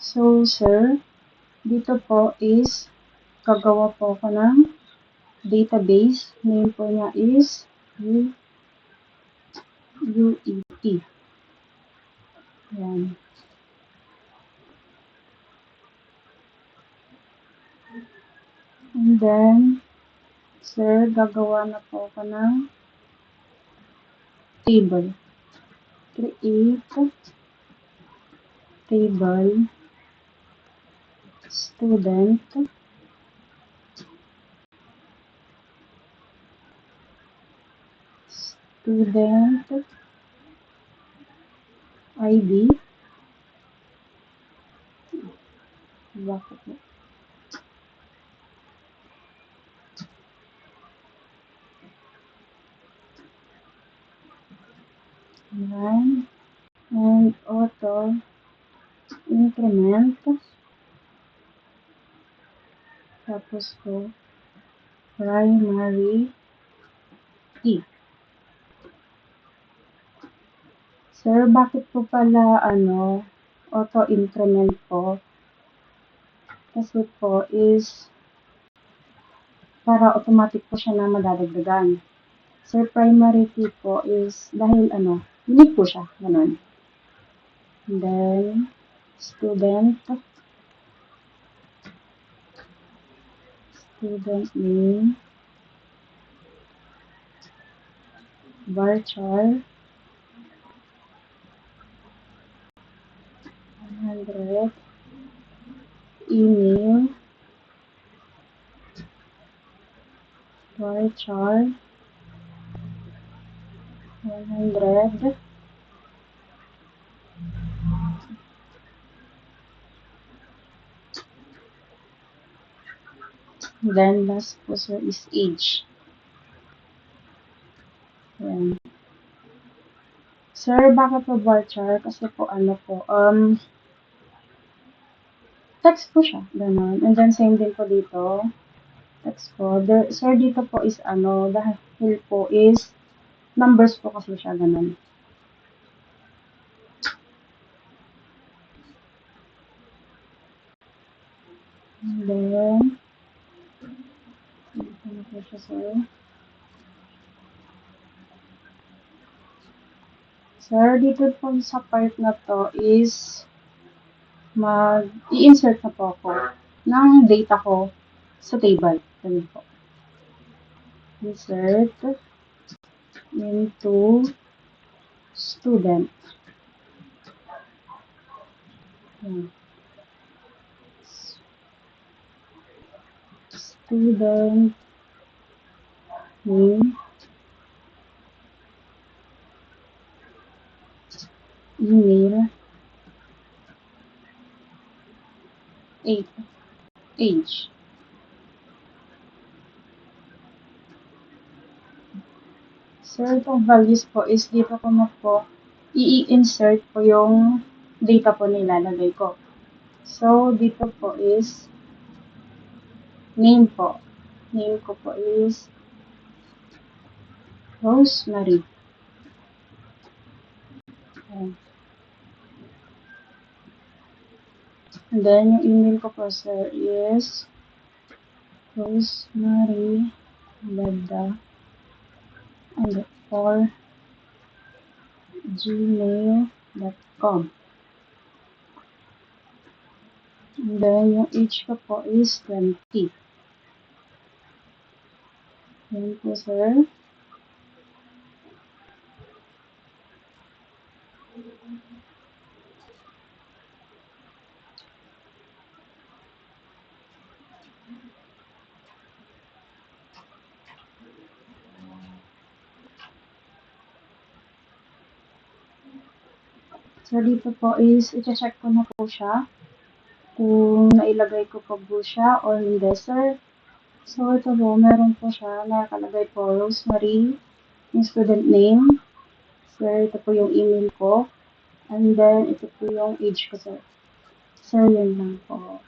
So, sir, dito po is gagawa po ako ng database. Name po niya is UET. Ayan. And then, sir, gagawa na po ako ng table. Create table student ID. Bakit po? Ayan. And auto increment. Tapos po, primary key. Sir, bakit po pala auto increment po? Kasi po is para automatic po siya na madadagdagan. Sir, primary key po is dahil unique po siya, ganun. And then, student name, varchar, 100, email, varchar, 100, then last po sir is age. Ayan. Sir, bakit po varchar? Kasi po text po siya, gano'n. And then same din po dito, text po. Sir, dito po is dahil po is numbers po kasi siya, gano'n. And then, dito na po siya, sir. Sir, dito po sa part na to is i-insert na po ako ng data ko sa table. Ganun po. Insert into student. Student name, email, age. Sir, itong values po is dito ko na po i-insert po yung data po nilalagay ko. So, dito po is name po. Name ko po is Rosemary. And then, yung email ko po, sir, is rosemary_gmail.com. And then, yung age ko po is 20. Yan po, sir. So, dito po is, i-check ko na po siya kung nailagay ko pa po siya or hindi, sir. So, ito po, meron po siya, nakalagay po, Rosemary, yung student name. Sir, ito po yung email ko. And then, ito po yung age ko, sir. Sir, yun lang po.